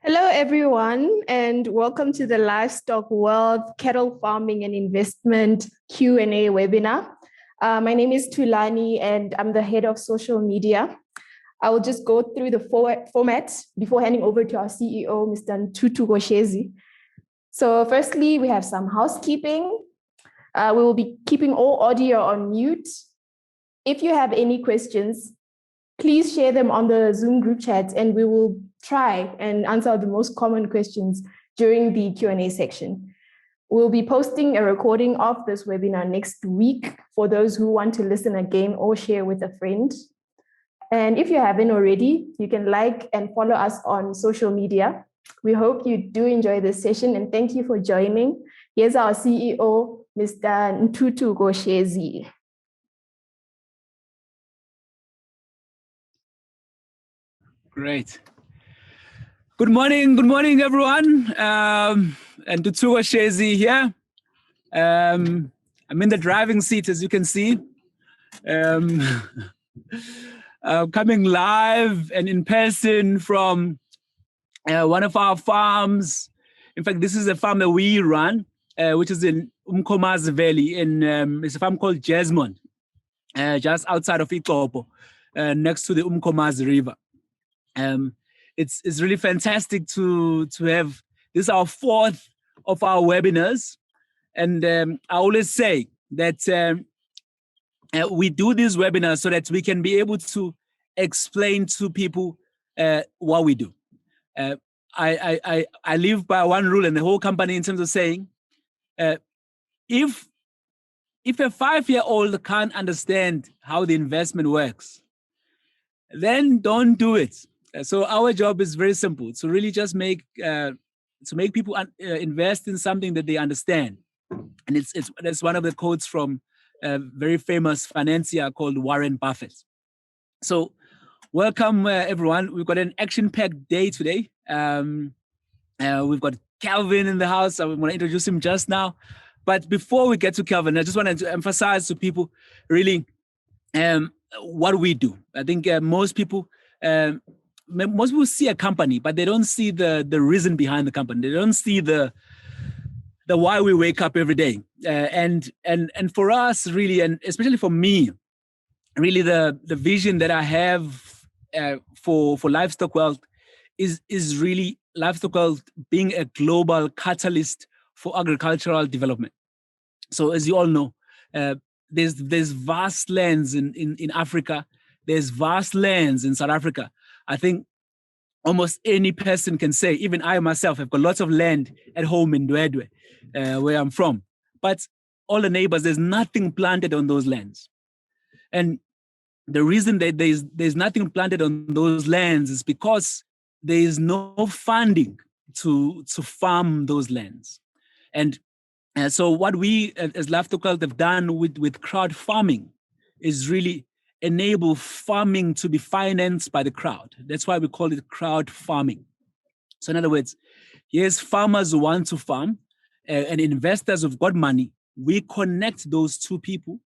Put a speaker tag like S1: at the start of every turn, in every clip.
S1: Hello, everyone, and welcome to the Livestock World Cattle Farming and Investment Q&A webinar. My name is Tulani, and I'm the head of social media. I will just go through the format before handing over to our CEO, Mr. Ntutu Goshezi. So firstly, we have some housekeeping. We will be keeping all audio on mute. If you have any questions, please share them on the Zoom group chat and we will try and answer the most common questions during the Q&A section. We'll be posting a recording of this webinar next week for those who want to listen again or share with a friend. And if you haven't already, you can like and follow us on social media. We hope you do enjoy this session and thank you for joining. Here's our CEO, Mr. Ntutu Goshezi.
S2: Great. Good morning, everyone. And Ntutu Goshezi here. I'm in the driving seat, as you can see. Coming live and in person from one of our farms. In fact, this is a farm that we run, which is in Umkomazi Valley. It's a farm called Jasmine, just outside of Ikopo, next to the Umkomazi River. It's really fantastic to have this is our fourth of our webinars, and I always say that we do these webinars so that we can be able to explain to people what we do. I live by one rule in the whole company in terms of saying, if a 5-year-old can't understand how the investment works, then don't do it. So our job is very simple: to really just make people invest in something that they understand. And that's one of the quotes from a very famous financier called Warren Buffett. So welcome everyone. We've got an action-packed day today. We've got Calvin in the house. I want to introduce him just now. But before we get to Calvin, I just wanted to emphasize to people really what we do. I think most people see a company, but they don't see the reason behind the company. They don't see the why we wake up every day. And for us, really, and especially for me, really the vision that I have for Livestock World is really Livestock World being a global catalyst for agricultural development. So as you all know, there's vast lands in Africa. There's vast lands in South Africa. I think almost any person can say, even I myself have got lots of land at home in Dwedwe, where I'm from. But all the neighbors, there's nothing planted on those lands. And the reason that there's nothing planted on those lands is because there is no funding to farm those lands. And so what we as Livestock World have done with crowd farming is really enable farming to be financed by the crowd. That's why we call it crowd farming. So in other words, here's farmers who want to farm and investors who've got money. We connect those two people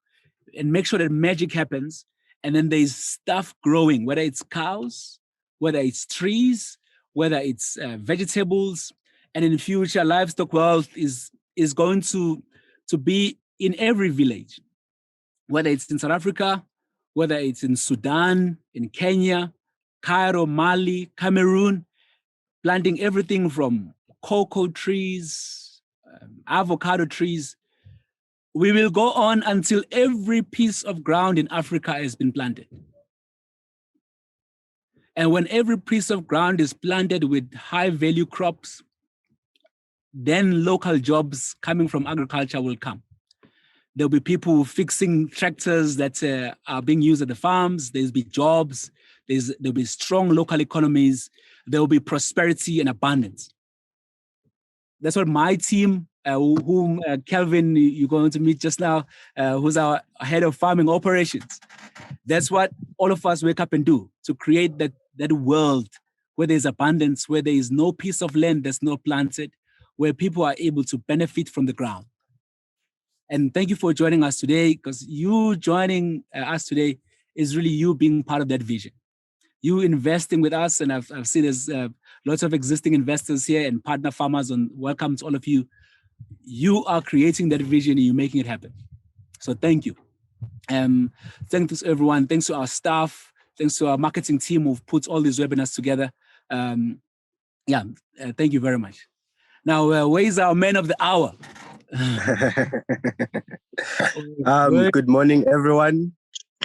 S2: and make sure that magic happens. And then there's stuff growing, whether it's cows, whether it's trees, whether it's vegetables. And in the future, Livestock World is going to be in every village, whether it's in South Africa, whether it's in Sudan, in Kenya, Cairo, Mali, Cameroon, planting everything from cocoa trees, avocado trees. We will go on until every piece of ground in Africa has been planted. And when every piece of ground is planted with high value crops, then local jobs coming from agriculture will come. There'll be people fixing tractors that are being used at the farms. There'll be jobs. There'll be strong local economies. There'll be prosperity and abundance. That's what my team, whom Calvin, you're going to meet just now, who's our head of farming operations. That's what all of us wake up and do, to create that world where there's abundance, where there is no piece of land that's not planted, where people are able to benefit from the ground. And thank you for joining us today, because you joining us today is really you being part of that vision. You investing with us, and I've seen there's lots of existing investors here and partner farmers. And welcome to all of you. You are creating that vision and you're making it happen. So thank you. Thanks to everyone. Thanks to our staff. Thanks to our marketing team who've put all these webinars together. Thank you very much. Now, where is our man of the hour?
S3: Good morning, everyone,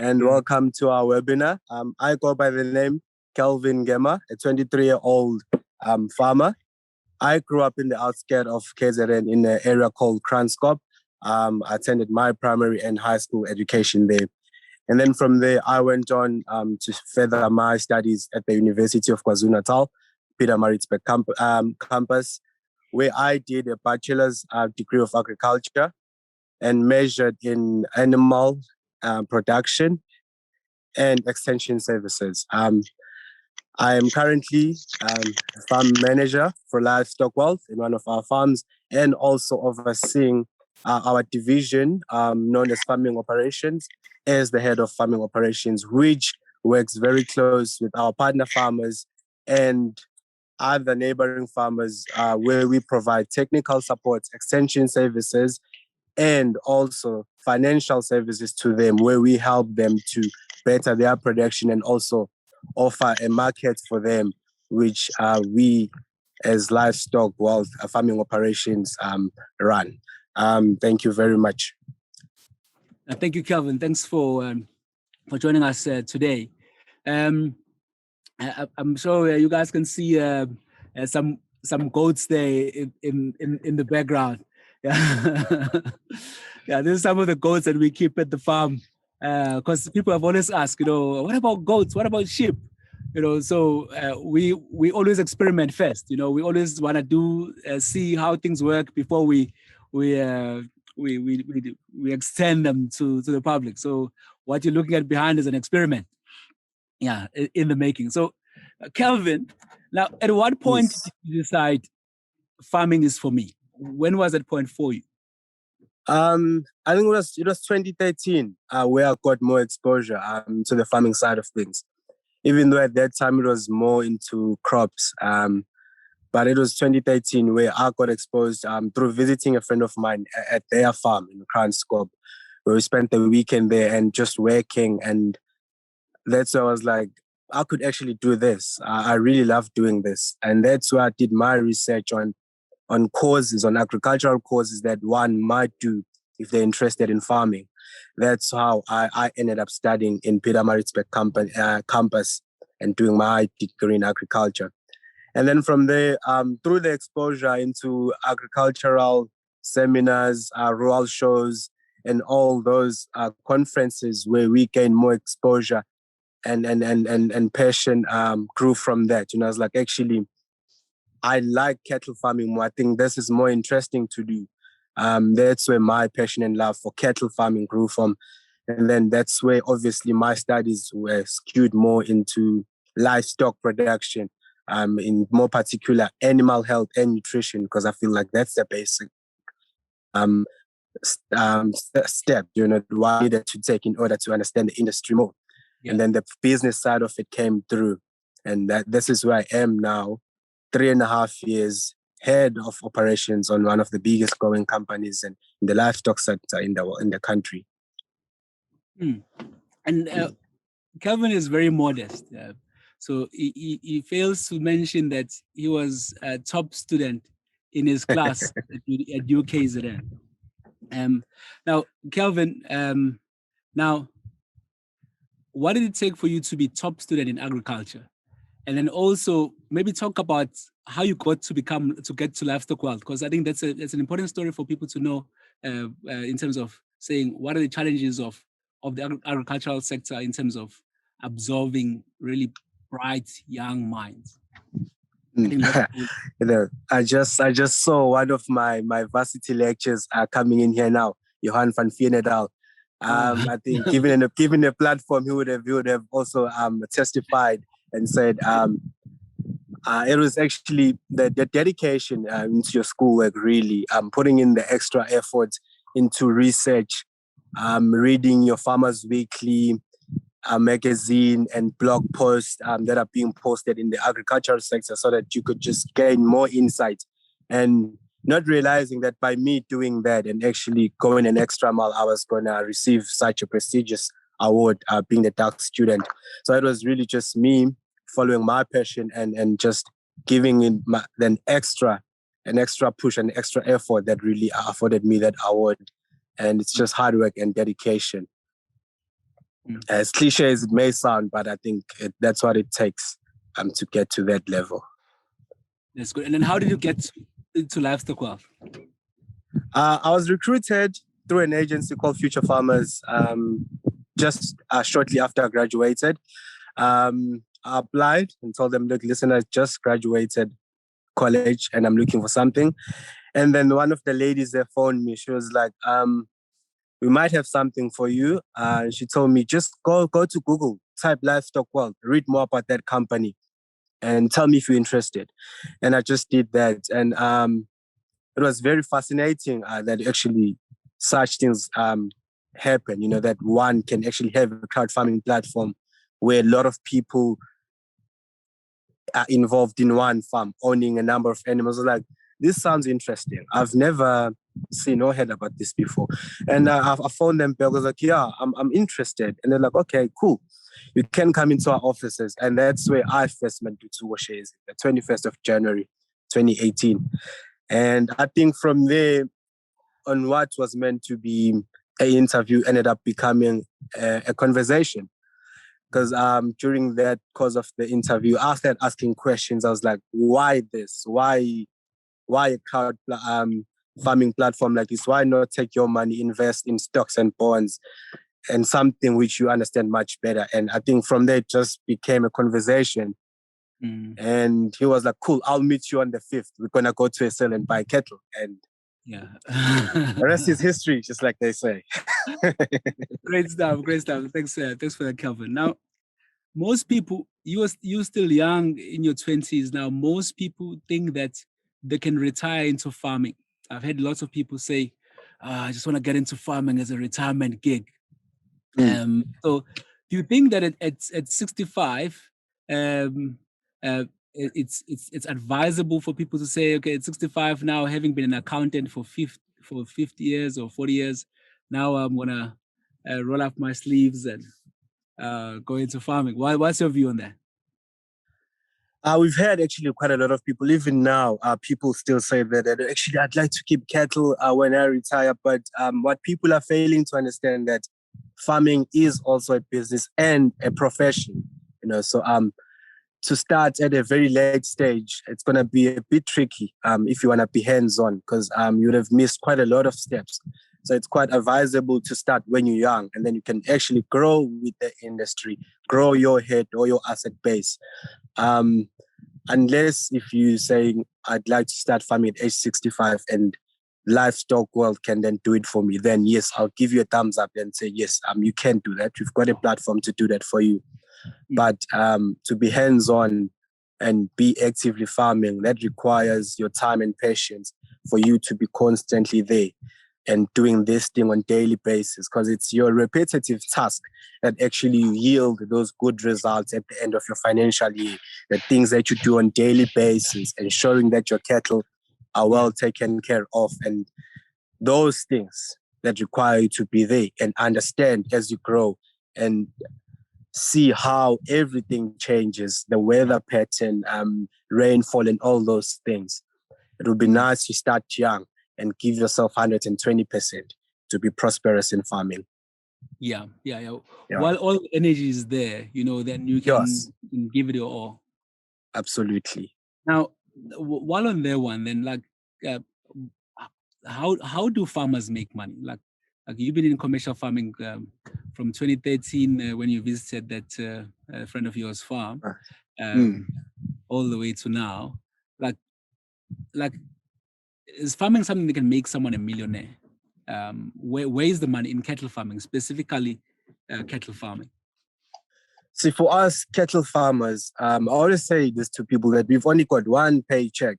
S3: and welcome to our webinar. I go by the name Calvin Ngema, a 23-year-old farmer. I grew up in the outskirts of KZN in an area called Kranskop. I attended my primary and high school education there. And then from there, I went on to further my studies at the University of KwaZulu-Natal, Pietermaritzburg campus, where I did a bachelor's degree of agriculture and measured in animal production and extension services. I am currently a farm manager for Livestock Wealth in one of our farms, and also overseeing our division known as farming operations as the head of farming operations, which works very close with our partner farmers and other neighboring farmers, where we provide technical support, extension services, and also financial services to them, where we help them to better their production and also offer a market for them, which we as Livestock Wealth farming operations run. Thank you very much.
S2: Thank you, Calvin. Thanks for joining us today. I'm sure you guys can see some goats there in the background. Yeah, these are some of the goats that we keep at the farm. Because people have always asked, what about goats? What about sheep? So we always experiment first. We always want to see how things work before we extend them to the public. So what you're looking at behind is an experiment, in the making. So, Calvin, now at what point did you decide farming is for me? When was that point for you?
S3: I think it was 2013 where I got more exposure to the farming side of things. Even though at that time it was more into crops, but it was 2013 where I got exposed through visiting a friend of mine at their farm in Kranskop, where we spent the weekend there and just working. And that's where I was like, I could actually do this. I really love doing this. And that's where I did my research on courses, on agricultural courses that one might do if they're interested in farming. That's how I ended up studying in Pietermaritzburg campus and doing my degree in agriculture. And then from there, through the exposure into agricultural seminars, rural shows, and all those conferences where we gain more exposure and passion grew from that. I was like, actually, I like cattle farming more. I think this is more interesting to do. That's where my passion and love for cattle farming grew from. And then that's where obviously my studies were skewed more into livestock production, in more particular animal health and nutrition, because I feel like that's the basic step, what I needed to take in order to understand the industry more. Yeah. And then the business side of it came through. And this is where I am now, 3.5 years head of operations on one of the biggest growing companies in the livestock sector in the country.
S2: And Calvin is very modest. So he fails to mention that he was a top student in his class at UKZN. Now, Calvin, what did it take for you to be top student in agriculture? And then also maybe talk about how you got to get to Livestock Wealth, because I think that's an important story for people to know in terms of saying what are the challenges of the agricultural sector in terms of absorbing really bright young minds.
S3: I just saw one of my varsity lectures coming in here now, Johan van Veenendaal. I think given a platform, he would have also testified and said it was actually the dedication into your schoolwork, really putting in the extra effort into research, reading your Farmers Weekly, a magazine and blog posts that are being posted in the agricultural sector so that you could just gain more insight, and not realizing that by me doing that and actually going an extra mile, I was going to receive such a prestigious award, being the dark student. So it was really just me following my passion and just giving in an extra push and extra effort that really afforded me that award. And it's just hard work and dedication. As cliche as it may sound, but I think that's what it takes to get to that level.
S2: That's good. And then how did you get into Livestock Wealth?
S3: I was recruited through an agency called Future Farmers just shortly after I graduated. I applied and told them, look, listen, I just graduated college and I'm looking for something. And then one of the ladies there phoned me. She was like, we might have something for you. She told me, just go to Google, type Livestock Wealth, read more about that company and tell me if you're interested. And I just did that. And it was very fascinating that actually such things happen, that one can actually have a crowd farming platform where a lot of people are involved in one farm, owning a number of animals. I was like, this sounds interesting. I've never seen or heard about this before. And I phoned them back. I was like, yeah, I'm interested. And they're like, okay, cool. You can come into our offices. And that's where I first met Dutu Washes, the 21st of January, 2018. And I think from there on, what was meant to be an interview ended up becoming a conversation. Because during that course of the interview, I started asking questions. I was like, why this? Why a crowd farming platform like this? Why not take your money, invest in stocks and bonds and something which you understand much better? And I think from there, it just became a conversation. And he was like, cool, I'll meet you on the 5th. We're going to go to a sale and buy cattle. And
S2: yeah,
S3: the rest is history, just like they say.
S2: Great stuff. Thanks for that, Calvin. Now, most people, you're still young in your 20s now. Most people think that they can retire into farming. I've heard lots of people say, I just want to get into farming as a retirement gig. So do you think that at 65, it's advisable for people to say, okay, at 65 now, having been an accountant for 50 years or 40 years, now I'm going to roll up my sleeves and go into farming? What's your view on that?
S3: We've had actually quite a lot of people, even now, people still say that actually I'd like to keep cattle when I retire. But what people are failing to understand that farming is also a business and a profession. So to start at a very late stage, it's going to be a bit tricky if you want to be hands-on, because you would have missed quite a lot of steps. So it's quite advisable to start when you're young, and then you can actually grow with the industry, grow your head or your asset base. Unless if you're saying, I'd like to start farming at age 65 and Livestock Wealth can then do it for me, then yes, I'll give you a thumbs up and say, yes, you can do that. We've got a platform to do that for you. But to be hands-on and be actively farming, that requires your time and patience for you to be constantly there and doing this thing on daily basis, because it's your repetitive task that actually yield those good results at the end of your financial year. The things that you do on daily basis, ensuring that your cattle are well taken care of, and those things that require you to be there and understand as you grow and see how everything changes, the weather pattern, rainfall and all those things. It would be nice to start young and give yourself 120% to be prosperous in farming.
S2: Yeah. While all the energy is there, then you can give it your all.
S3: Absolutely.
S2: Now, while on that one, then how do farmers make money? Like you've been in commercial farming from 2013 when you visited that friend of yours farm, all the way to now. Like, is farming something that can make someone a millionaire? Where is the money in cattle farming, specifically cattle farming?
S3: See, for us cattle farmers, I always say this to people that we've only got one paycheck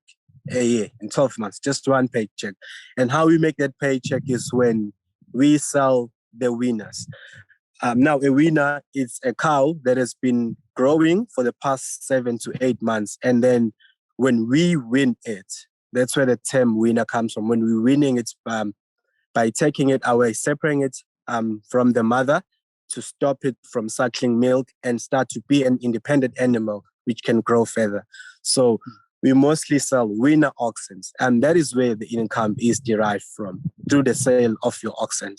S3: a year in 12 months, just one paycheck. And how we make that paycheck is when we sell the winners. Now, a winner is a cow that has been growing for the past 7 to 8 months. And then when we win it, that's where the term winner comes from. When we're winning it by taking it away, separating it from the mother to stop it from suckling milk and start to be an independent animal which can grow further. So we mostly sell winner oxen, and that is where the income is derived from, through the sale of your oxen.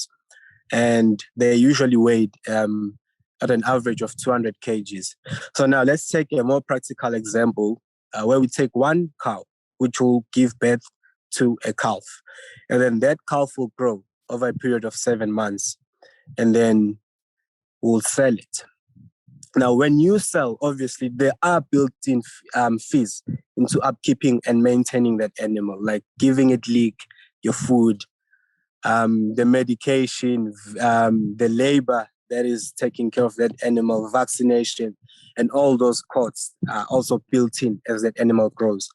S3: And they're usually weighed at an average of 200 kgs. So now let's take a more practical example where we take one cow, which will give birth to a calf. And then that calf will grow over a period of 7 months, and then we'll sell it. Now, when you sell, obviously, there are built-in fees into upkeeping and maintaining that animal, like giving it leak, your food, the medication, the labor that is taking care of that animal, vaccination, and all those costs are also built in as that animal grows.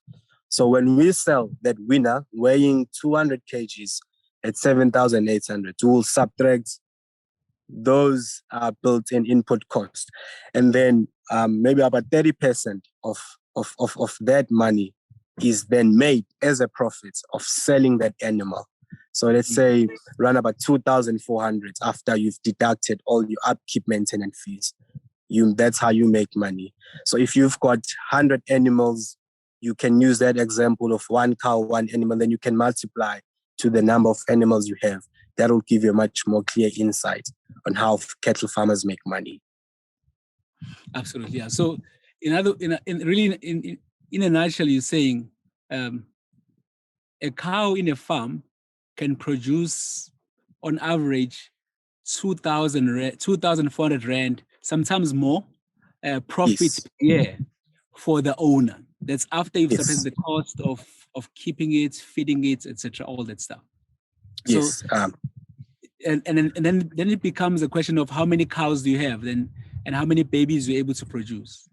S3: So when we sell that winner weighing 200 kgs at 7,800, we will subtract those built-in input costs. And then maybe about 30% of that money is then made as a profit of selling that animal. So let's say run about 2,400 after you've deducted all your upkeep maintenance fees. That's how you make money. So if you've got 100 animals, you can use that example of one cow, one animal, then you can multiply to the number of animals you have. That will give you a much more clear insight on how cattle farmers make money.
S2: Absolutely, yeah. So, in a nutshell, you're saying a cow in a farm can produce, on average, 2,400 rand, sometimes more, profit per year for the owner. That's after you've subtracted the cost of keeping it, feeding it, etc., all that stuff. So,
S3: yes.
S2: And then it becomes a question of how many cows do you have then, and how many babies you're able to produce.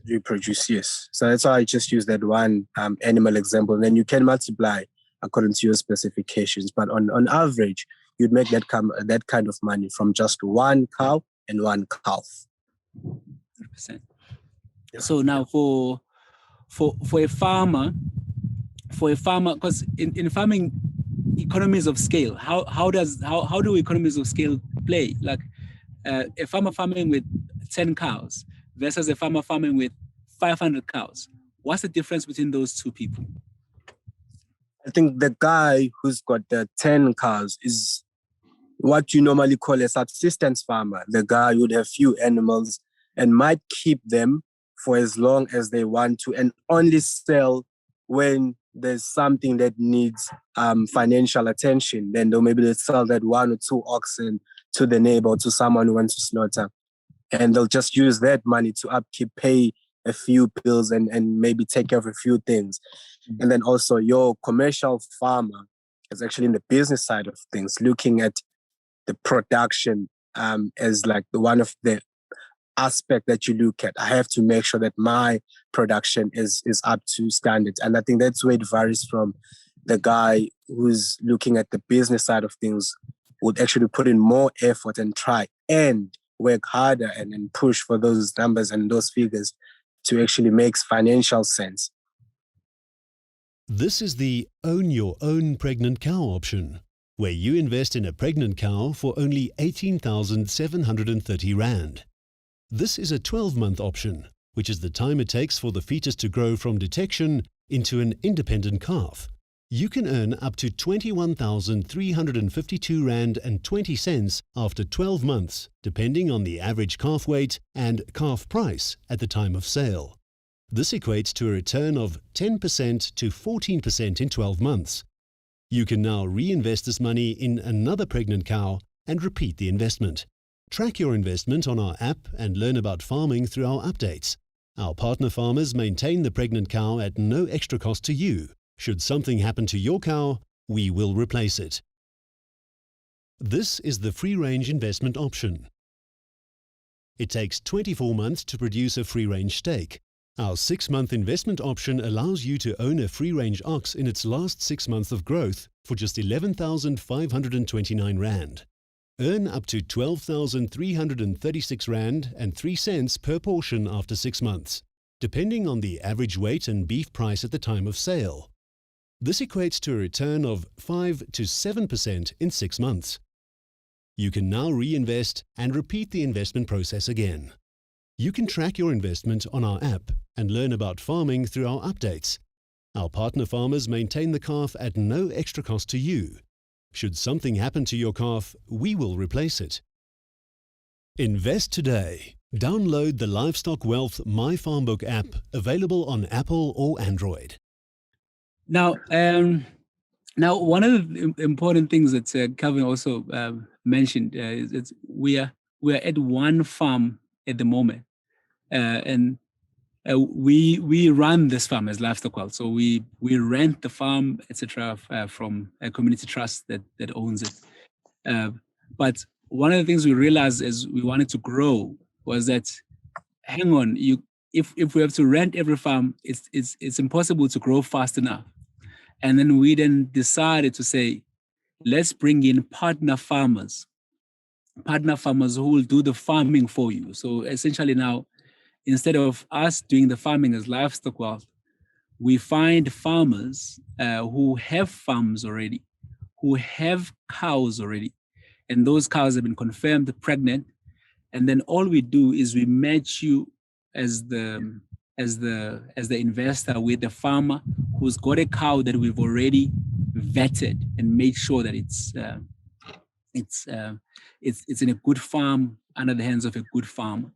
S3: You produce, yes. So that's why I just use that one animal example. And then you can multiply according to your specifications. But on average, you'd make that kind of money from just one cow and one calf.
S2: 100%. Yeah. So now for a farmer, because in farming, economies of scale, how do economies of scale play? Like a farmer farming with 10 cows versus a farmer farming with 500 cows. What's the difference between those two people?
S3: I think the guy who's got the 10 cows is what you normally call a subsistence farmer. The guy would have few animals and might keep them for as long as they want to and only sell when there's something that needs financial attention. Then they'll maybe sell that 1 or 2 oxen to the neighbor or to someone who wants to slaughter. And they'll just use that money to upkeep, pay a few bills and maybe take care of a few things. Mm-hmm. And then also your commercial farmer is actually in the business side of things, looking at the production as like the one of the aspect that you look at. I have to make sure that my production is up to standards. And I think that's where it varies from the guy who's looking at the business side of things, would actually put in more effort and try and work harder and push for those numbers and those figures to actually make financial sense.
S4: This is the Own Your Own Pregnant Cow option, where you invest in a pregnant cow for only 18,730 Rand. This is a 12-month option, which is the time it takes for the fetus to grow from detection into an independent calf. You can earn up to 21,352 Rand and 20 cents after 12 months, depending on the average calf weight and calf price at the time of sale. This equates to a return of 10% to 14% in 12 months. You can now reinvest this money in another pregnant cow and repeat the investment. Track your investment on our app and learn about farming through our updates. Our partner farmers maintain the pregnant cow at no extra cost to you. Should something happen to your cow, we will replace it. This is the free-range investment option. It takes 24 months to produce a free-range steak. Our 6-month investment option allows you to own a free-range ox in its last 6 months of growth for just 11,529 Rand. Earn up to 12,336 Rand and 3 cents per portion after 6 months, depending on the average weight and beef price at the time of sale. This equates to a return of 5 to 7% in 6 months. You can now reinvest and repeat the investment process again. You can track your investment on our app and learn about farming through our updates. Our partner farmers maintain the calf at no extra cost to you. Should something happen to your calf, we will replace it. Invest today. Download the Livestock Wealth My Farm Book app, available on Apple or Android.
S2: Now, one of the important things that Calvin also mentioned is we are at one farm at the moment, and we run this farm as Livestock Wealth. So we rent the farm, etc., from a community trust that owns it. But one of the things we realized as we wanted to grow was that, hang on, if we have to rent every farm, it's impossible to grow fast enough. And then we decided to say, let's bring in partner farmers who will do the farming for you. So essentially now, instead of us doing the farming as Livestock Wealth, we find farmers who have farms already, who have cows already, and those cows have been confirmed pregnant. And then all we do is we match you as the investor with the farmer who's got a cow that we've already vetted and made sure that it's in a good farm under the hands of a good farmer.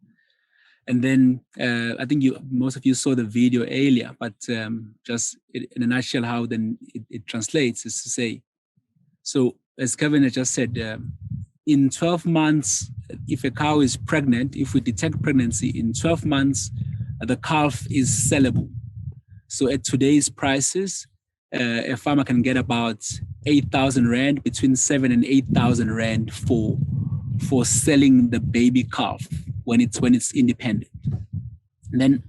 S2: And then I think most of you saw the video earlier, but just in a nutshell, how then it translates is to say, so as Kevin had just said, in 12 months, if a cow is pregnant, if we detect pregnancy in 12 months, the calf is sellable. So at today's prices, a farmer can get about 8,000 Rand, between 7 and 8,000 Rand for selling the baby calf when it's independent. And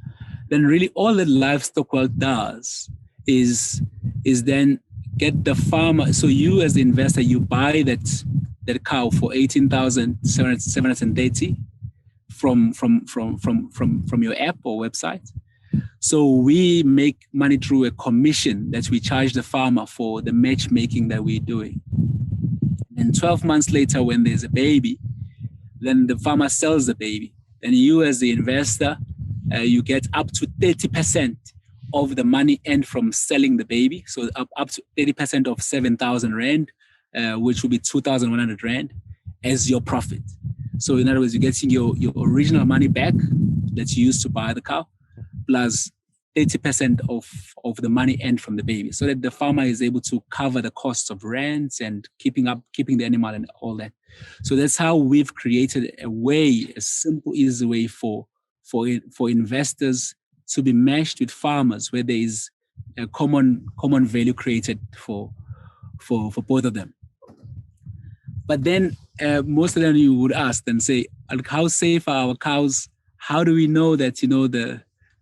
S2: then really all that Livestock Wealth does is then get the farmer. So you as the investor, you buy that cow for 18,730 from your app or website. So we make money through a commission that we charge the farmer for the matchmaking that we're doing. And 12 months later, when there's a baby, then the farmer sells the baby. Then you as the investor, you get up to 30% of the money earned from selling the baby. So up to 30% of 7,000 Rand, which will be 2,100 Rand as your profit. So in other words, you're getting your original money back that you used to buy the cow, plus 30% of the money earned from the baby, so that the farmer is able to cover the costs of rents and keeping the animal and all that. So that's how we've created a simple, easy way for investors to be matched with farmers where there is a common value created for both of them. But then most of them you would ask and say, how safe are our cows? How do we know that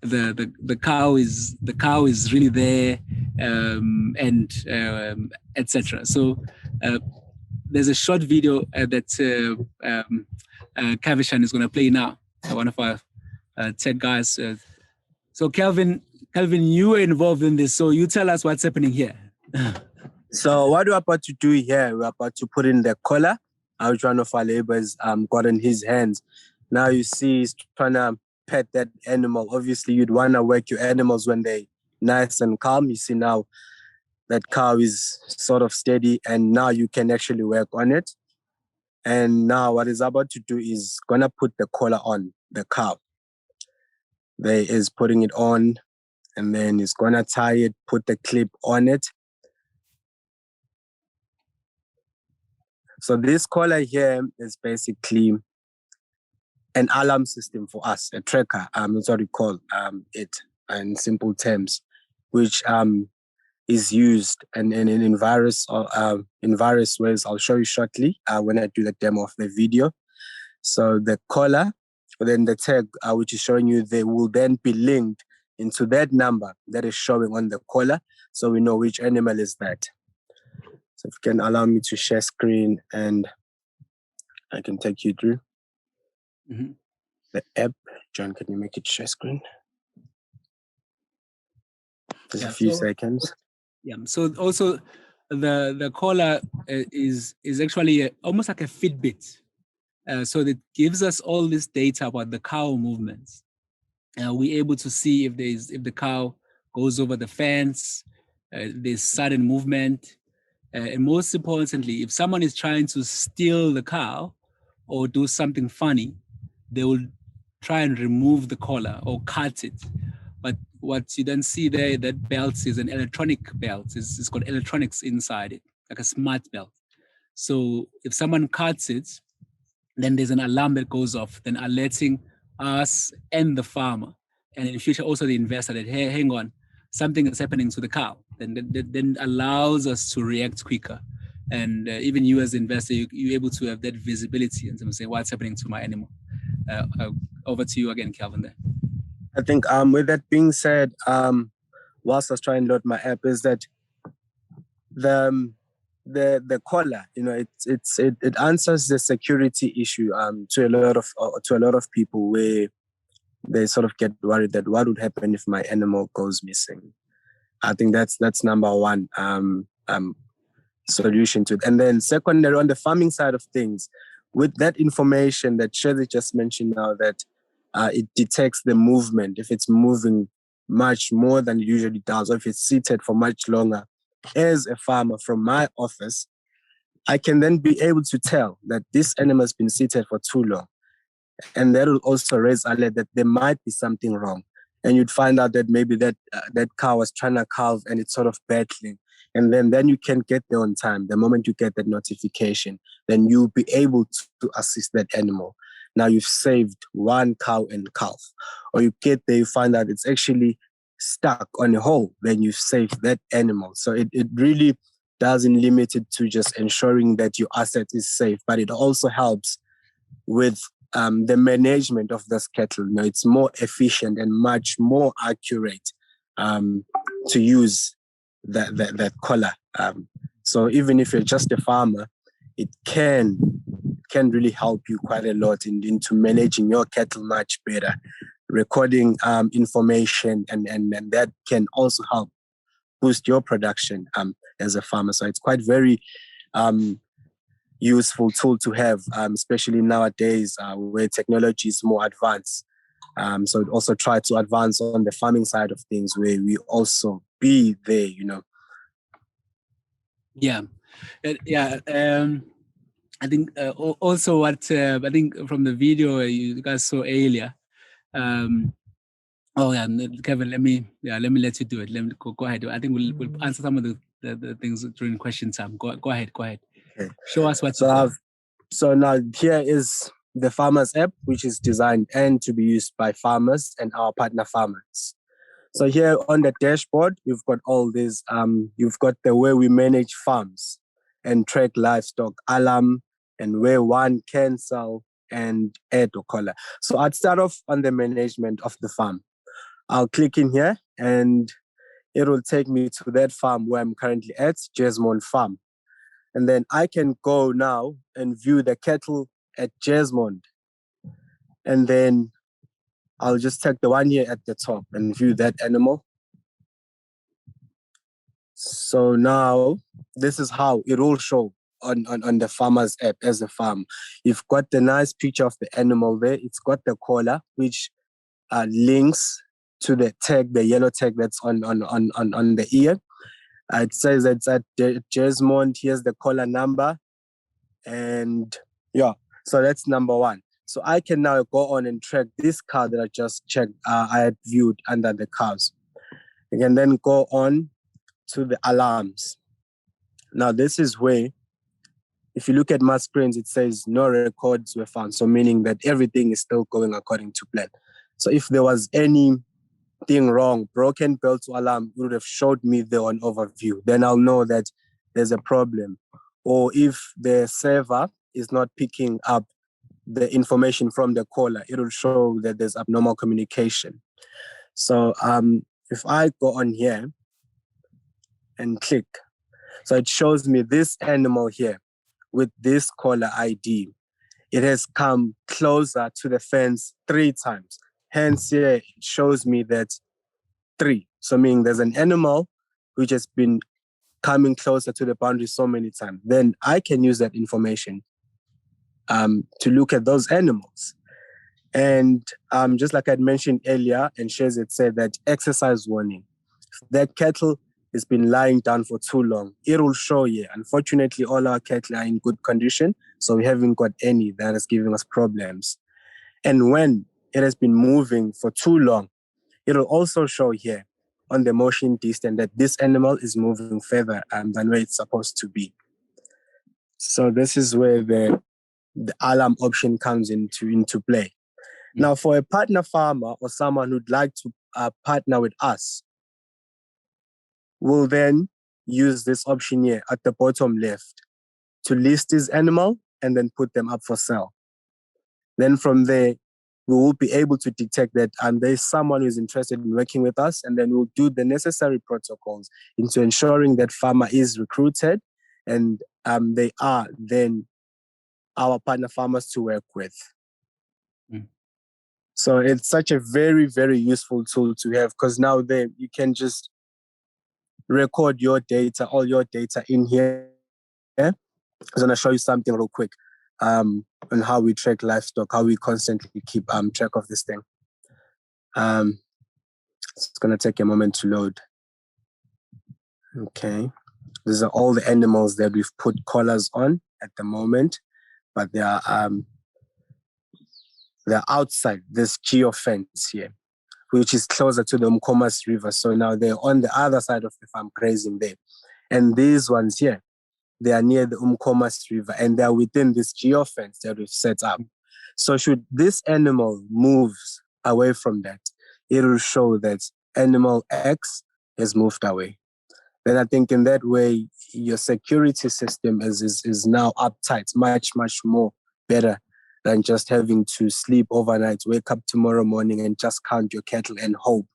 S2: the cow is really there, and etc. So there's a short video that Kavishan is going to play now, one of our tech guys. So Calvin, you were involved in this, so you tell us what's happening here.
S3: So what we're about to do here, we're about to put in the collar, which one of our laborers got in his hands. Now you see he's trying to pet that animal. Obviously, you'd want to work your animals when they're nice and calm. You see now that cow is sort of steady, and now you can actually work on it. And now what he's about to do is going to put the collar on the cow. There is putting it on, and then he's going to tie it, put the clip on it. So this collar here is basically an alarm system for us, a tracker. That's what we call it in simple terms, which is used in various ways. I'll show you shortly when I do the demo of the video. So the collar, then the tag, which is showing you, they will then be linked into that number that is showing on the collar, so we know which animal is that. So if you can allow me to share screen and I can take you through the app. John, can you make it share screen? Just a few seconds.
S2: Yeah. So also the collar is actually almost like a Fitbit. So it gives us all this data about the cow movements. We're able to see if the cow goes over the fence, there's sudden movement, and most importantly, if someone is trying to steal the cow or do something funny, they will try and remove the collar or cut it. But what you then see there, that belt is an electronic belt. It's got electronics inside it, like a smart belt. So if someone cuts it, then there's an alarm that goes off, then alerting us and the farmer, and in the future also the investor that, hey, hang on, something is happening to the cow. Then allows us to react quicker. And even you as the investor, you're able to have that visibility and say, what's happening to my animal? Over to you again, Calvin, there.
S3: I think with that being said, whilst I was trying to load my app, is that the collar, it answers the security issue to a lot of people, where they sort of get worried that what would happen if my animal goes missing. I think that's number one solution to it. And then secondary, on the farming side of things, with that information that Shirley just mentioned now, that it detects the movement, if it's moving much more than it usually does, or if it's seated for much longer. As a farmer from my office, I can then be able to tell that this animal has been seated for too long. And that will also raise alert that there might be something wrong. And you'd find out that maybe that cow was trying to calve and it's sort of battling. And then you can get there on time. The moment you get that notification, then you'll be able to assist that animal. Now you've saved one cow and calf. Or you get there, you find out it's actually stuck on a hole, then you've saved that animal. So it really doesn't limit it to just ensuring that your asset is safe, but it also helps with the management of this cattle. It's more efficient and much more accurate to use that collar. So even if you're just a farmer, it can really help you quite a lot into managing your cattle much better, recording information, and that can also help boost your production as a farmer. So it's quite very useful tool to have, especially nowadays where technology is more advanced. So it also try to advance on the farming side of things, where we also be there,
S2: Yeah. I think also what I think from the video you guys saw earlier. Kevin, let me let you do it. Let me go ahead. I think we'll answer some of the things during question time. Go ahead. Okay. Show us what.
S3: So now here is the farmers app, which is designed and to be used by farmers and our partner farmers. So here on the dashboard, we've got all these. You've got the way we manage farms and track livestock, alarm, and where one can sell and add or collar. So I'd start off on the management of the farm. I'll click in here and it will take me to that farm where I'm currently at, Jesmond Farm. And then I can go now and view the cattle at Jesmond. And then I'll just take the one here at the top and view that animal. So now this is how it will show on the farmer's app as a farm. You've got the nice picture of the animal there. It's got the collar, which links to the tag, the yellow tag that's on the ear. It says it's at Jesmond. Here's the collar number. And so that's number one. So I can now go on and track this cow that I just checked, I had viewed under the cows. You can then go on to the alarms. Now this is where, if you look at my screens, it says no records were found. So meaning that everything is still going according to plan. So if there was anything wrong, broken bell to alarm, it would have showed me there on overview. Then I'll know that there's a problem. Or if the server is not picking up the information from the caller, it will show that there's abnormal communication. So if I go on here and click, so it shows me this animal here with this caller ID. it has come closer to the fence 3 times. Hence, here it shows me that 3. So meaning there's an animal which has been coming closer to the boundary so many times. Then I can use that information to look at those animals. And just like I'd mentioned earlier, and Shazit said that exercise warning. That cattle has been lying down for too long. It will show you. Unfortunately, all our cattle are in good condition, so we haven't got any that is giving us problems. And when it has been moving for too long, it will also show here on the motion distance that this animal is moving further than where it's supposed to be. So this is where the alarm option comes into play. Now, for a partner farmer or someone who'd like to partner with us, we'll then use this option here at the bottom left to list his animal and then put them up for sale. Then from there, we will be able to detect that there's someone who's interested in working with us, and then we'll do the necessary protocols into ensuring that farmer is recruited and they are then our partner farmers to work with. So it's such a very, very useful tool to have, because now then you can just record your data, all your data in here. I'm going to show you something real quick on how we track livestock, how we constantly keep track of this thing. It's going to take a moment to load. Okay. These are all the animals that we've put collars on at the moment, but they are they're outside this geofence here, which is closer to the Economies River. So now they're on the other side of the farm grazing there. And these ones here, they are near the Economies River and they're within this geofence that we've set up. So should this animal move away from that, it will show that animal X has moved away. Then I think in that way, your security system is now uptight, much, much more better than just having to sleep overnight, wake up tomorrow morning and just count your cattle and hope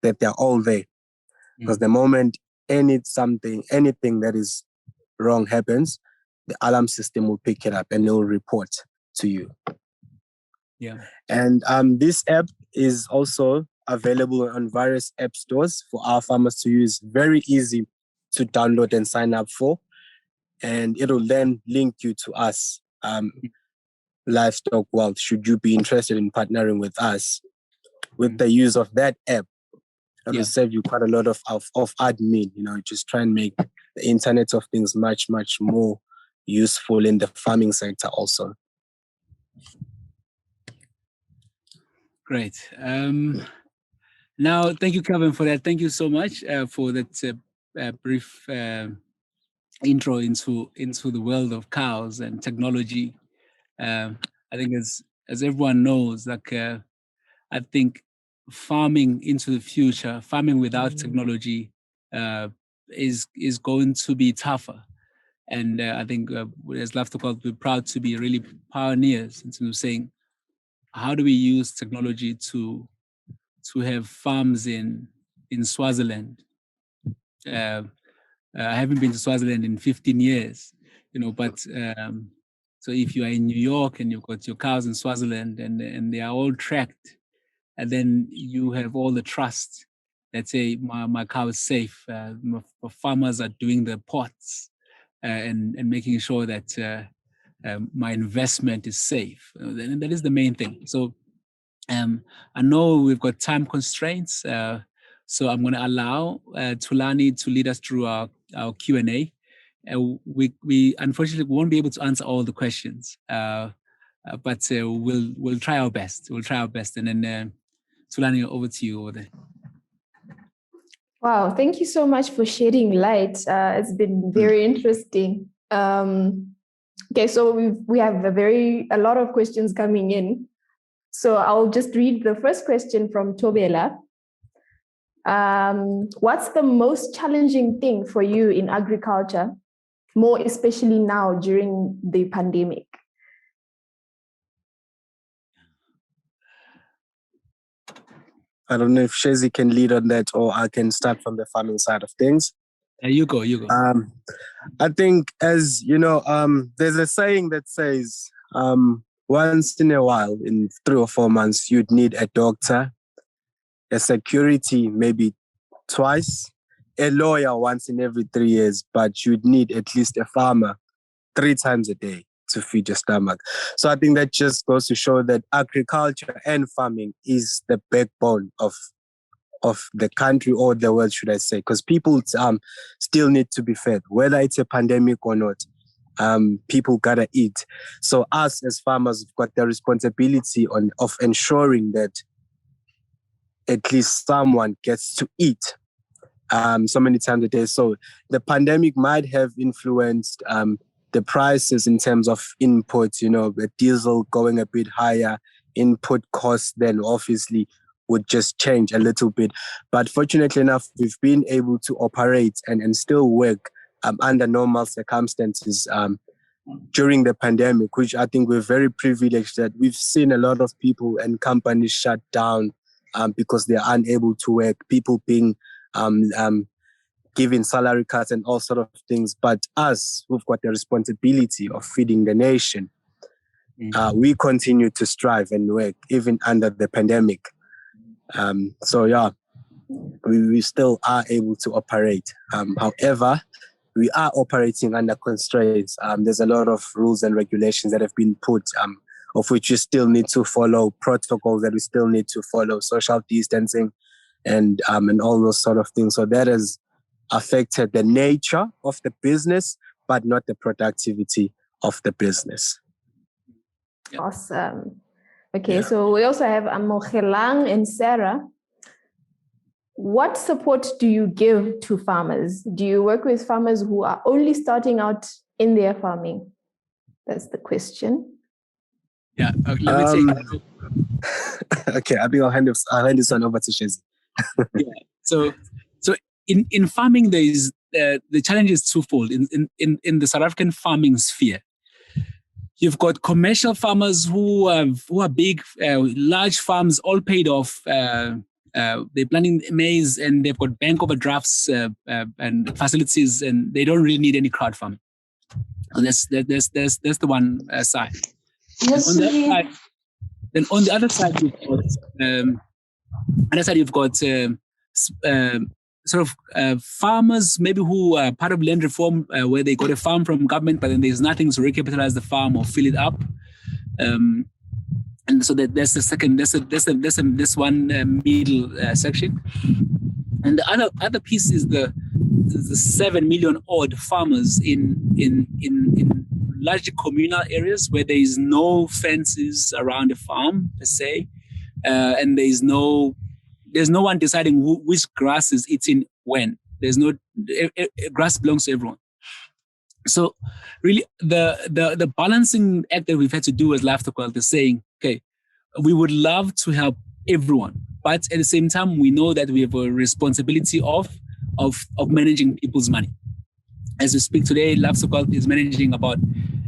S3: that they're all there. Because the moment anything that is wrong happens, the alarm system will pick it up and it will report to you.
S2: Yeah.
S3: And this app is also available on various app stores for our farmers to use. Very easy to download and sign up for. And it'll then link you to us, Livestock World, should you be interested in partnering with us. With the use of that app, it'll save you quite a lot of admin, just try and make the Internet of Things much, much more useful in the farming sector also.
S2: Great. Now, thank you, Calvin, for that. Thank you so much for that brief intro into the world of cows and technology. I think as everyone knows, I think farming into the future, farming without technology is going to be tougher. And I think as Livestock, we're proud to be really pioneers in terms of saying, how do we use technology to have farms in Swaziland? I haven't been to Swaziland in 15 years, but so if you are in New York and you've got your cows in Swaziland and they are all tracked, and then you have all the trust that say my cow is safe, my farmers are doing the pots and making sure that my investment is safe. And that is the main thing. So I know we've got time constraints, so I'm going to allow Thulani to lead us through our Q&A. We unfortunately won't be able to answer all the questions, but we'll try our best. We'll try our best, and then Thulani, over to you over there.
S1: Wow, thank you so much for shedding light. It's been very interesting. Okay, so we have a lot of questions coming in. So I'll just read the first question from Tobela. What's the most challenging thing for you in agriculture, more especially now during the pandemic?
S3: I don't know if Shezi can lead on that, or I can start from the farming side of things.
S2: You go.
S3: I think, as you know, there's a saying that says, once in a while, in 3 or 4 months, you'd need a doctor, a security maybe twice, a lawyer once in every 3 years, but you'd need at least a farmer 3 times a day to feed your stomach. So I think that just goes to show that agriculture and farming is the backbone of the country, or the world, should I say, because people still need to be fed, whether it's a pandemic or not. People gotta eat. So us as farmers, we've got the responsibility of ensuring that at least someone gets to eat so many times a day. So the pandemic might have influenced the prices in terms of inputs, the diesel going a bit higher, input costs then obviously would just change a little bit. But fortunately enough, we've been able to operate and still work under normal circumstances during the pandemic, which I think we're very privileged that we've seen a lot of people and companies shut down because they're unable to work, people being given salary cuts and all sort of things. But us, we've got the responsibility of feeding the nation. We continue to strive and work even under the pandemic. So yeah, we still are able to operate. However, we are operating under constraints. There's a lot of rules and regulations that have been put, of which you still need to follow, protocols that we still need to follow, social distancing and all those sort of things. So that has affected the nature of the business, but not the productivity of the business.
S1: Awesome. Okay, so we also have Amogelang and Sarah. What support do you give to farmers? Do you work with farmers who are only starting out in their farming? That's the question.
S2: Yeah, let me take.
S3: Okay, I think I'll hand this one over to Shezi.
S2: Yeah. So in farming, there is the challenge is twofold. In the South African farming sphere, you've got commercial farmers who are big, large farms, all paid off. They're planting maize and they've got bank overdrafts and facilities, and they don't really need any crowd farming. And that's the one side.
S1: Yes,
S2: on the other side, you've got sort of farmers maybe who are part of land reform, where they got a farm from government, but then there's nothing to recapitalize the farm or fill it up. And so that's the second. That's one middle section, and the other piece is the 7 million odd farmers in largely communal areas where there is no fences around the farm per se, and there's no one deciding which grass is eaten when. There's no grass belongs to everyone. So really, the balancing act that we've had to do as Livestock Wealth is saying, okay, we would love to help everyone, but at the same time, we know that we have a responsibility of managing people's money. As we speak today, Livestock Wealth is managing about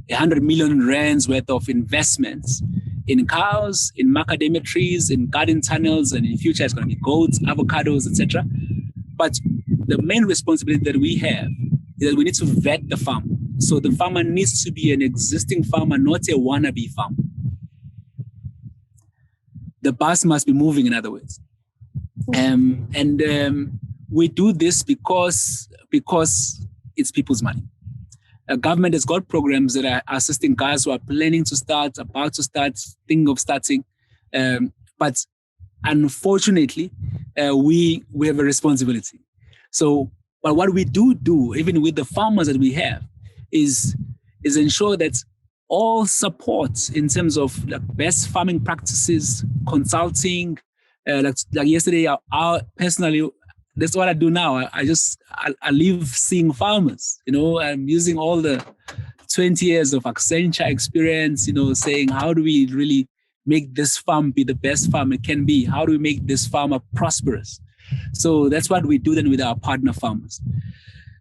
S2: 100 million rands worth of investments in cows, in macadamia trees, in garden tunnels, and in future it's going to be goats, avocados, etc. But the main responsibility that we have is that we need to vet the farm. So the farmer needs to be an existing farmer, not a wannabe farmer. The bus must be moving, in other words. We do this because it's people's money. Government has got programs that are assisting guys who are planning to start, about to start, thinking of starting. But unfortunately, we have a responsibility. So, but what we do, even with the farmers that we have, is ensure that all support in terms of like best farming practices, consulting, like yesterday, personally, that's what I do now. I live seeing farmers, I'm using all the 20 years of Accenture experience, saying, how do we really make this farm be the best farm it can be? How do we make this farmer prosperous? So that's what we do then with our partner farmers.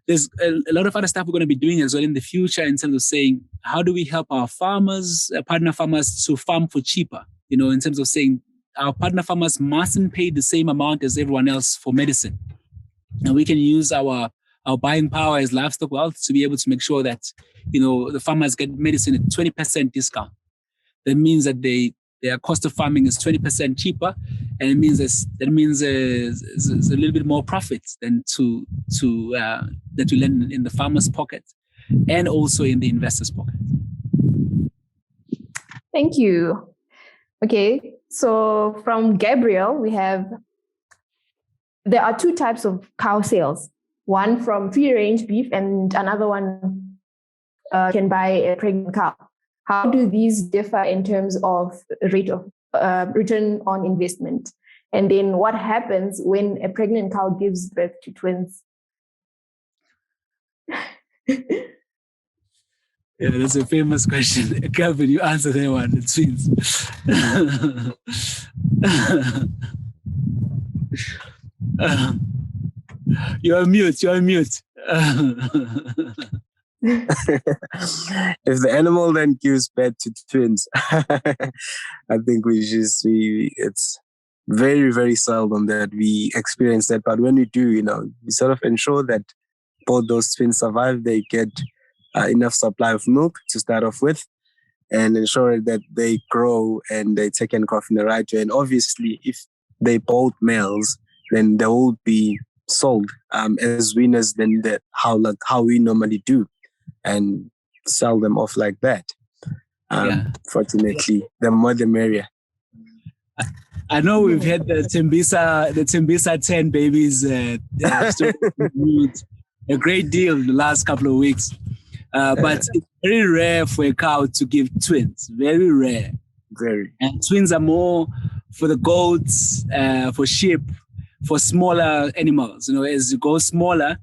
S2: There's a lot of other stuff we're going to be doing as well in the future in terms of saying, how do we help our farmers, partner farmers, to farm for cheaper? In terms of saying our partner farmers mustn't pay the same amount as everyone else for medicine. And we can use our buying power as Livestock Wealth to be able to make sure that, the farmers get medicine at 20% discount. that means that their cost of farming is 20% cheaper, and it means there's a little bit more profits than to land in the farmer's pocket and also in the investor's pocket.
S1: Thank you. Okay, so from Gabriel, there are two types of cow sales. One from free-range beef and another one can buy a pregnant cow. How do these differ in terms of rate of return on investment? And then what happens when a pregnant cow gives birth to twins?
S2: Yeah, that's a famous question. Calvin, you answer that one. The twins. You're on mute.
S3: If the animal then gives birth to twins, I think it's very, very seldom that we experience that. But when we do, we sort of ensure that both those twins survive. They get enough supply of milk to start off with, and ensure that they grow and they're taken care of in the right way. And obviously, if they both males, then they will be sold as winners than how we normally do, and sell them off like that. Fortunately, the more the merrier.
S2: I know we've had the Tembisa 10 babies a great deal in the last couple of weeks. But it's very rare for a cow to give twins. Very rare.
S3: Very.
S2: And twins are more for the goats, for sheep, for smaller animals. As you go smaller,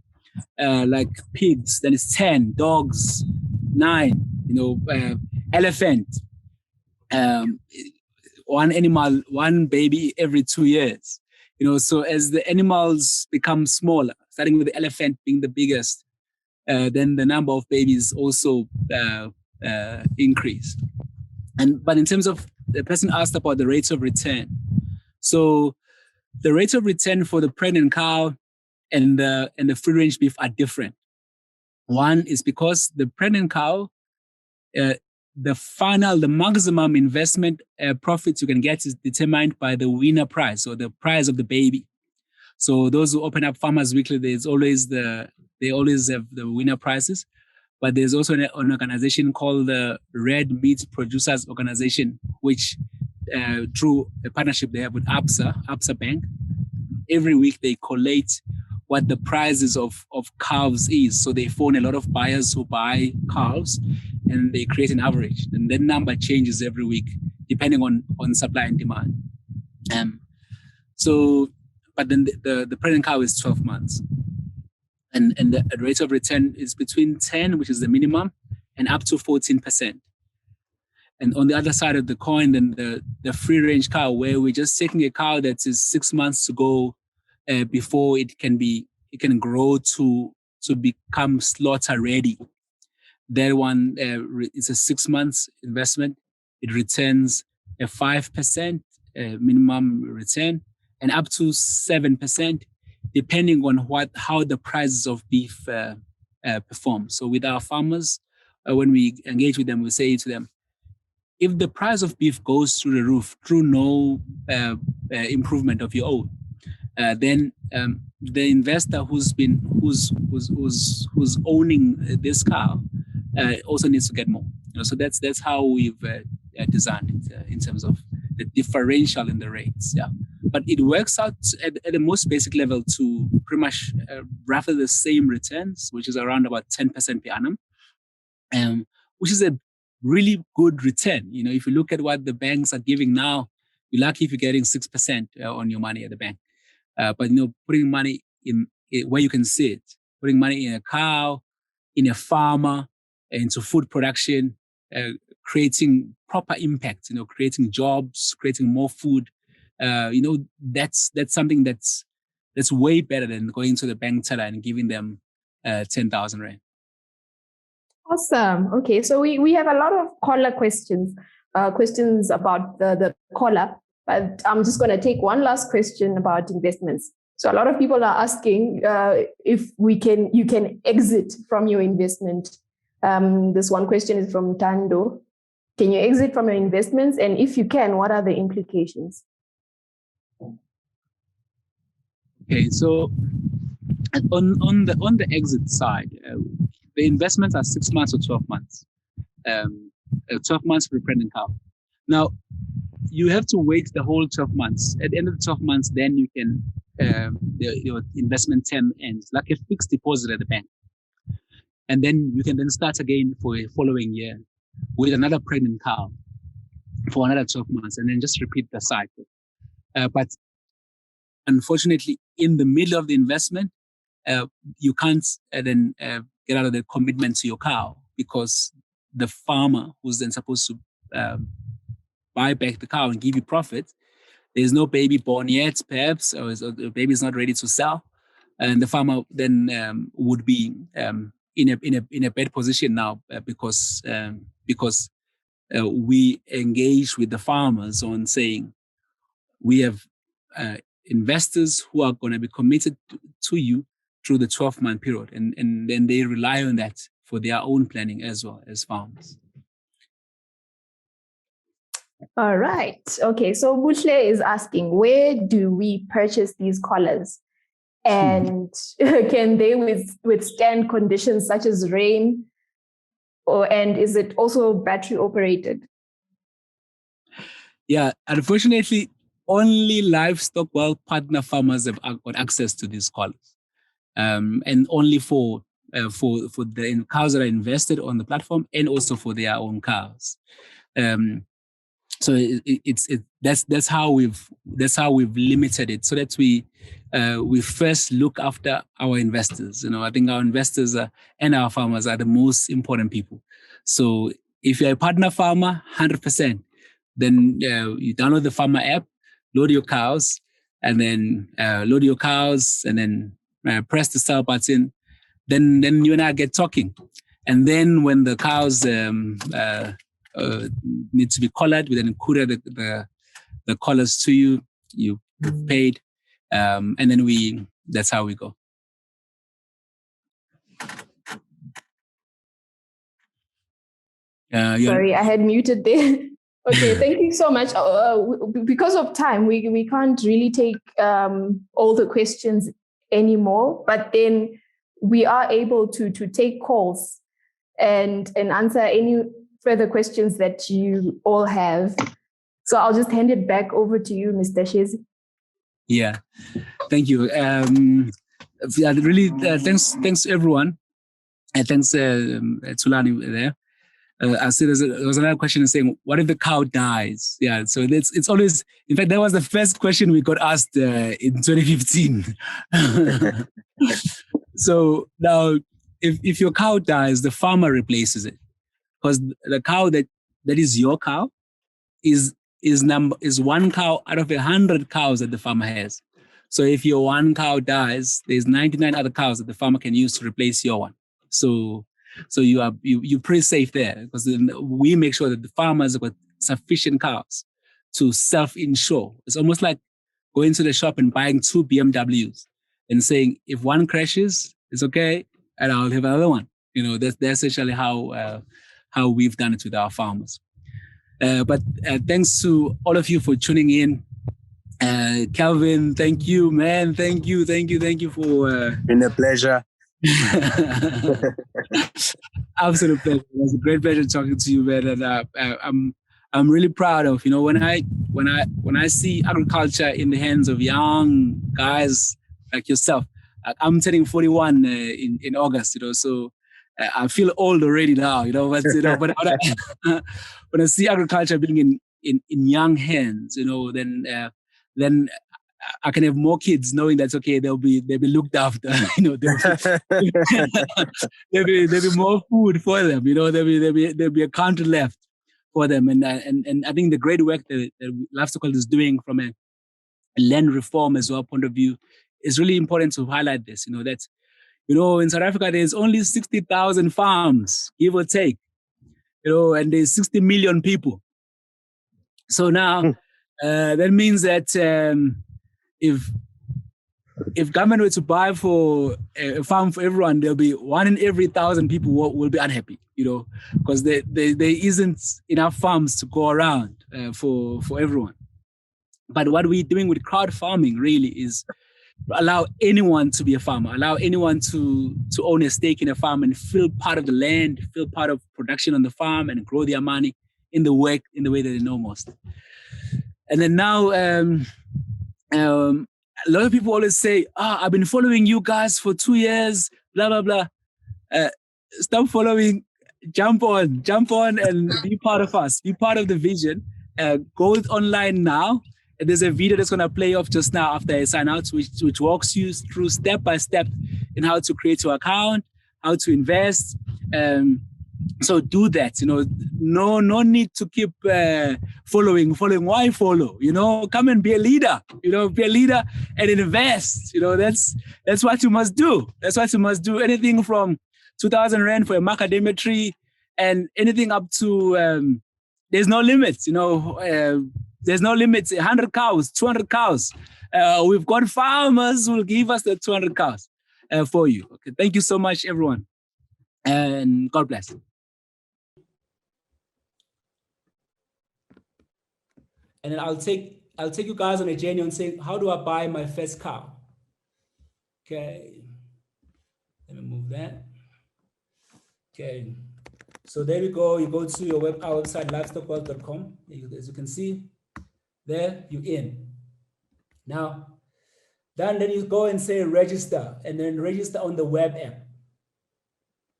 S2: like pigs, then it's 10, dogs, 9, elephant, one animal, one baby every 2 years. So as the animals become smaller, starting with the elephant being the biggest, then the number of babies also increase. But in terms of, the person asked about the rates of return. So the rates of return for the pregnant cow and the free-range beef are different. One is because the pregnant cow, the maximum investment profits you can get is determined by the winner price, or the price of the baby. So those who open up Farmers Weekly, they always have the winner prices. But there's also an organization called the Red Meat Producers Organization, which through a partnership they have with Absa Bank, every week they collate what the prices of calves is. So they phone a lot of buyers who buy calves, and they create an average. And that number changes every week depending on supply and demand. But then the pregnant cow is 12 months. And the rate of return is between 10, which is the minimum, and up to 14%. And on the other side of the coin, then the free-range cow, where we're just taking a cow that is 6 months to go before it can grow to become slaughter ready. That one is a 6 months investment. It returns a 5% minimum return, and up to 7%, depending on how the prices of beef perform. So with our farmers, when we engage with them, we say to them, if the price of beef goes through the roof through no improvement of your own, then the investor who's owning this cow also needs to get more. So that's how we've designed it in terms of the differential in the rates. Yeah, but it works out at the most basic level to pretty much roughly the same returns, which is around about 10% per annum, which is a really good return. If you look at what the banks are giving now, you're lucky if you're getting 6% on your money at the bank. But putting money in where you can see it, putting money in a cow, in a farmer, into food production, creating proper impact, creating jobs, creating more food, that's something that's way better than going to the bank teller and giving them 10,000 rand.
S1: Awesome. Okay, so we have a lot of caller questions about the caller, but I'm just going to take one last question about investments. So a lot of people are asking if you can exit from your investment. This one question is from Tando. Can you exit from your investments? And if you can, what are the implications?
S2: Okay, so on the exit side, the investments are 6 months or 12 months. 12 months for a pregnant cow. Now, you have to wait the whole 12 months. At the end of the 12 months, then you can, your investment term ends, like a fixed deposit at the bank. And then you can then start again for a following year with another pregnant cow for another 12 months, and then just repeat the cycle. But unfortunately, in the middle of the investment, you can't then get out of the commitment to your cow, because the farmer who's then supposed to buy back the cow and give you profit, there's no baby born yet, perhaps, or the baby is not ready to sell, and the farmer then would be in a bad position now because we engage with the farmers on saying we have investors who are going to be committed to you through the 12-month period, and then they rely on that for their own planning as well as farmers.
S1: All right. Okay. So Bushle is asking, where do we purchase these collars? And can they withstand conditions such as rain? And is it also battery operated?
S2: Yeah, unfortunately, only Livestock Wealth partner farmers have got access to these collars, and only for the cows that are invested on the platform, and also for their own cows. So that's how we've limited it, so that we first look after our investors. I think our investors and our farmers are the most important people. So if you're a partner farmer, 100%, then you download the farmer app, load your cows, and then press the sell button. Then you and I get talking, and then when the cows need to be collared, we then courier the collars to you. You've paid, and then that's how we go.
S1: Sorry, I had muted there. Okay, thank you so much. Because of time, we can't really take all the questions anymore, but then we are able to take calls and answer any further questions that you all have. So I'll just hand it back over to you, Mr. Shezi.
S2: Yeah, thank you. Really, thanks everyone, and thanks Tulani there. I see there was another question saying, what if the cow dies? Yeah, so it's always, in fact, that was the first question we got asked in 2015. So now, if your cow dies, the farmer replaces it, because the cow that is your cow is one cow out of 100 cows that the farmer has. So if your one cow dies, there's 99 other cows that the farmer can use to replace your one. So you're pretty safe there, because we make sure that the farmers have got sufficient cows to self-insure. It's almost like going to the shop and buying 2 BMWs and saying, if one crashes, it's okay, and I'll have another one. That's essentially how we've done it with our farmers. But thanks to all of you for tuning in. Calvin, thank you, man. Thank you for...
S3: Been a pleasure.
S2: Absolute pleasure. It was a great pleasure talking to you, man. And I'm really proud of, when I see agriculture in the hands of young guys like yourself. I'm turning 41 in August, so I feel old already now, but when I see agriculture being in young hands, then I can have more kids, knowing that okay, they'll be looked after. There'll be more food for them. There'll be a country left for them, and I think the great work that Livestock is doing from a land reform as well point of view is really important to highlight this. That in South Africa there's only 60,000 farms, give or take. And there's 60 million people. So now that means that if if government were to buy for a farm for everyone, there'll be 1 in every 1,000 people will be unhappy, because there isn't enough farms to go around for everyone. But what we're doing with crowd farming really is allow anyone to be a farmer, allow anyone to own a stake in a farm and feel part of the land, feel part of production on the farm, and grow their money in the way that they know most. And then now, a lot of people always say, I've been following you guys for 2 years, blah, blah, blah. Stop following, jump on and be part of us, be part of the vision. Go online now. There's a video that's going to play off just now after I sign out, which walks you through step by step in how to create your account, how to invest. So do that, no need to keep following. Why follow? Come and be a leader, and invest. That's what you must do. That's what you must do. Anything from 2,000 Rand for a macadamia tree and anything up to, there's no limits, there's no limits, 100 cows, 200 cows. We've got farmers who will give us the 200 cows for you. Okay, thank you so much, everyone. And God bless. And then I'll take you guys on a journey and say, how do I buy my first cow? Okay, let me move that. Okay, so there we go. You go to our website, livestockwealth.com. As you can see, there you're in. Now, then you go and say register, and then register on the web app.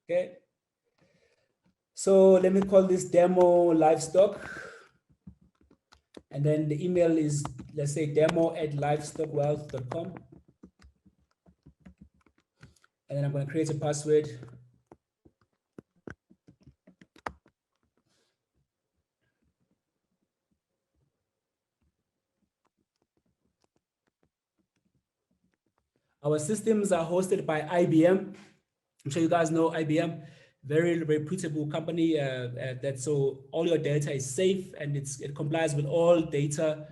S2: Okay. So let me call this demo livestock. And then the email is, let's say, demo@livestockwealth.com. And then I'm going to create a password. Our systems are hosted by IBM. I'm sure you guys know IBM. Very reputable company so all your data is safe and it complies with all data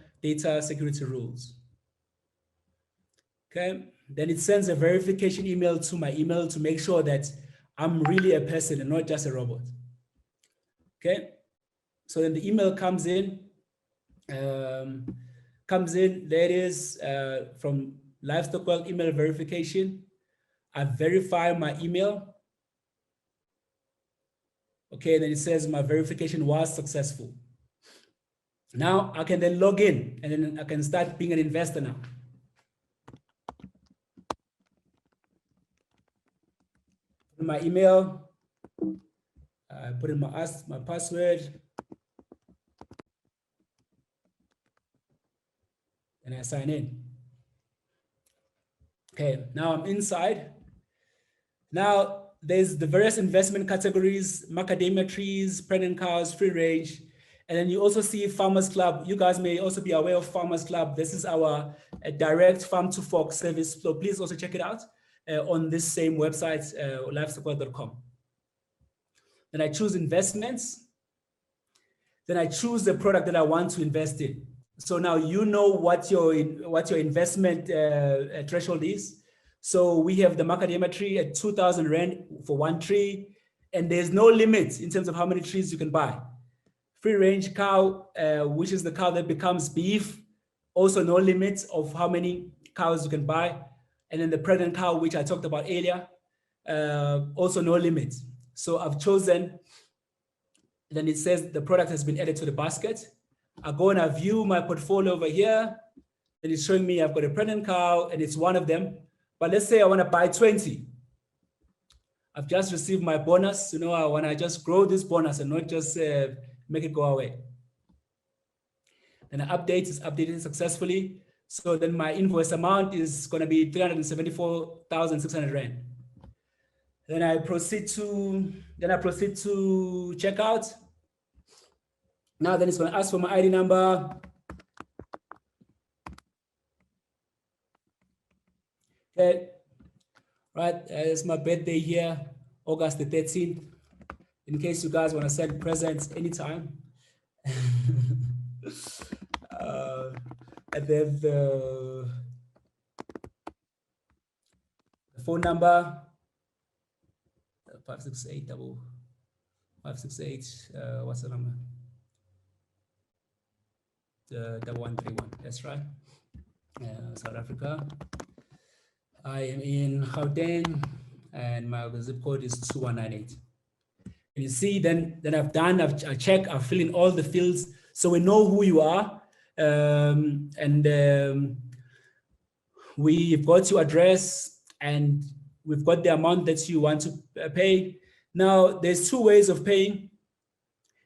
S2: security rules. Okay, then it sends a verification email to my email to make sure that I'm really a person and not just a robot. Okay, so then the email comes in. There it is from Livestock Wealth email verification. I verify my email. Okay, then it says my verification was successful. Now I can then log in and then I can start being an investor now. Put in my email, I put in my password, and I sign in. Okay, now I'm inside. Now, there's the various investment categories, macadamia trees, pregnant cows, free range. And then you also see Farmers Club. You guys may also be aware of Farmers Club. This is our direct farm to fork service. So please also check it out on this same website, livestockwealth.com. Then I choose investments. Then I choose the product that I want to invest in. So now you know what your investment threshold is. So we have the macadamia tree at 2,000 Rand for one tree, and there's no limit in terms of how many trees you can buy. Free range cow, which is the cow that becomes beef, also no limit of how many cows you can buy. And then the pregnant cow, which I talked about earlier, also no limit. So I've chosen, then it says the product has been added to the basket. I go and I view my portfolio over here, and it's showing me I've got a pregnant cow and it's one of them. But let's say I want to buy 20. I've just received my bonus. I want to just grow this bonus and not just make it go away. Then the update is updated successfully. So then my invoice amount is going to be 374,600 Rand. Then I proceed to checkout. Now then it's going to ask for my ID number. Okay, right, it's my birthday here, August the 13th. In case you guys want to send presents anytime. And then phone number 568 568. What's the number? The 131. That's right. South Africa. I am in Gauteng, and my zip code is 2198. And you see, then I've checked, I've filled in all the fields, so we know who you are, we've got your address, and we've got the amount that you want to pay. Now, there's two ways of paying.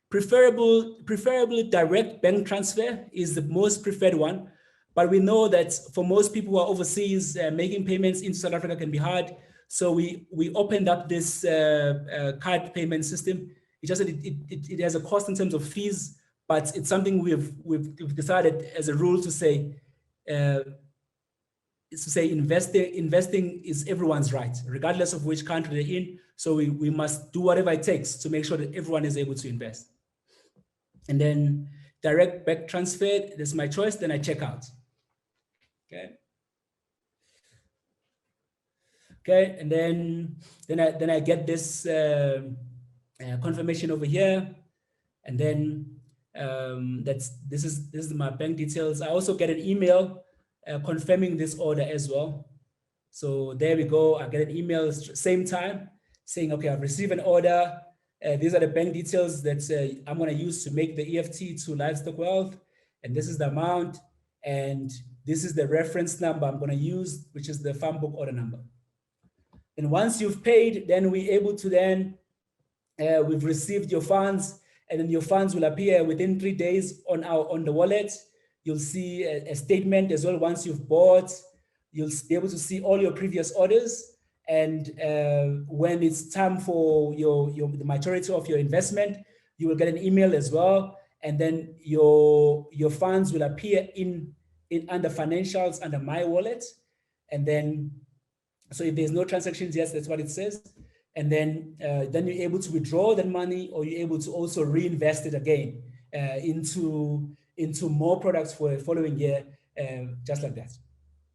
S2: Preferably direct bank transfer is the most preferred one, but we know that for most people who are overseas, making payments into South Africa can be hard. So we opened up this card payment system. It just it has a cost in terms of fees, but it's something we've decided as a rule to say investing is everyone's right, regardless of which country they're in. So we must do whatever it takes to make sure that everyone is able to invest. And then direct bank transfer, that's my choice, then I check out. Okay, and then I get this confirmation over here, and then this is my bank details. I also get an email confirming this order as well. So there we go. I get an email same time saying, okay, I've received an order. These are the bank details that I'm going to use to make the EFT to Livestock Wealth, and this is the amount, and this is the reference number I'm going to use, which is the farm book order number. And once you've paid, then we're able to we've received your funds, and then your funds will appear within 3 days on the wallet. You'll see a statement as well. Once you've bought, you'll be able to see all your previous orders. And when it's time for the maturity of your investment, you will get an email as well. And then your funds will appear in under financials under my wallet. And then, so if there's no transactions, yes, that's what it says. And then you're able to withdraw that money, or you're able to also reinvest it again into more products for the following year, just like that.